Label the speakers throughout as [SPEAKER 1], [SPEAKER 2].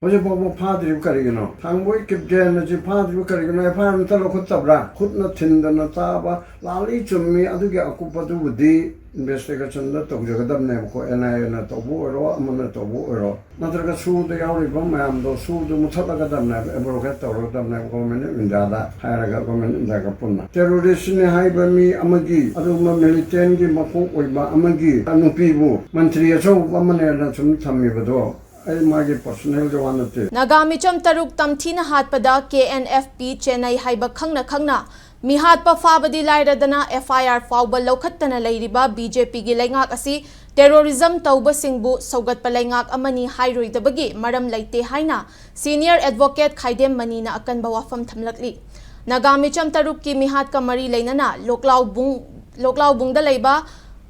[SPEAKER 1] Hoje vamos fazer o carigano. Tangoi kibjen ji fazer o carigano. É para não ter o cutabra. Kutna tinda na taba. Lali chumi adu que ocupa do budi investigation da tog jagadam ne ko NIA na tobu ero amana tobu ero. Natraga su de yauri bam am do su de muthala gadam ne ebro ka toro gadam ne ko men indada. Hairaga ko men indaga punna. Terrorist ne haiba mi amagi adu ma militant gi mafu oiba amagi Knf-P bu mantri aso amane na chum thammi bado.
[SPEAKER 2] Naga micham taruk tamthina hatpada Knf-P Chennai haiba khangna mihatpa fabadi lairadana FIR fawba lokhattana leiriba BJP gi laingak asi terrorism tauba singbu saugatpa laingak amani hairoidabagi maram leite haina senior advocate Khaidem manina akanba wafam thamlakli Naga micham taruk ki mihat ka mari leinana loklaw bungda leiba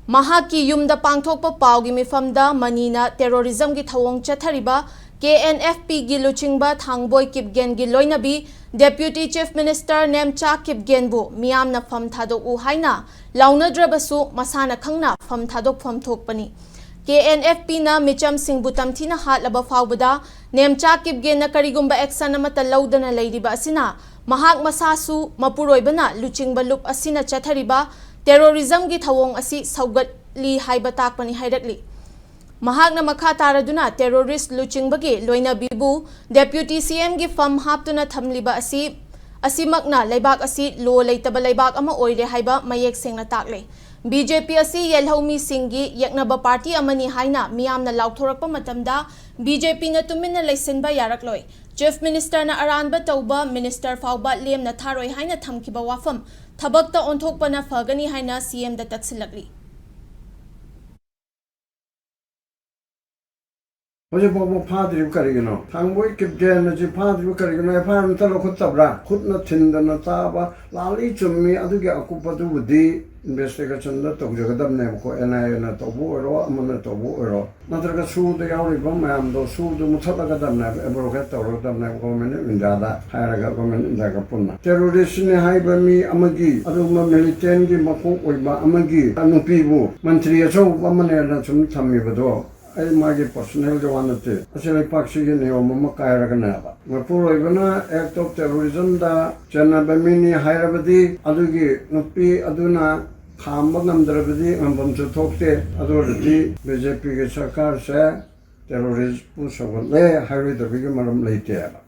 [SPEAKER 2] Mahaki yumda pangthokpa pawgi mifamda manina terrorism gi thawong chathariba Knf-P gi luchingba thangboy kipgen gi loinabi Deputy Chief Minister Nemcha Kipgen bu miyamna fam thadok u haina launadrabasu masana khangna fam thadok fam thokpani Knf-P na micham singbu tamthina hatlaba fawbada Nemcha Kipgen na karigumba action amata laudana leiriba asina mahak masasu mapuroibana luchingba lup asina chathariba terrorism gi thawong asi saugat li haiba takpani hairakli mahakna makha taraduna terrorist luchingbagi loina bibu deputy CM gi fam haptuna thamliba asimakna leibak asi lo leitaba leibak ama oire haiba mayek sengna takle BJP asi yelhomi singgi yaknaba party amani haina miyamna lauthorakpa matamda BJP na tumina leisinba yarakloi Chief Minister na aranba tauba Minister fawba lemna tharoi haina thamkiba wafam thabakta onthokpana fagani haina CM da taksilakli
[SPEAKER 1] Hoje vamos fazer o carigano. Tangoi kibjen ji fazer o carigano. É para não ter o cutabra. Kutna tinda na taba. Lali chumi adu que ocupa do budi investigation da tog jagadam ne ko NIA na tobu ero amana tobu ero. Natraga su de yauri bam am do su de muthala gadam ne ebro ka toro gadam ne ko men indada. Hairaga ko men indaga punna. Terrorist ne haiba mi amagi adu ma militant gi mafu oiba amagi Knf-P bu mantri aso amane na chum thammi bado. Ay magi personal jawanate asile paksi gi ne omma kaira kana ba Manipur ibana act of terrorism da chana bamini hairabadi adugi Knf-P aduna khamba namdrabadi ambam chu thokte adurdi BJP ge sarkar se terrorist pu sagal le hairi da bi maram leite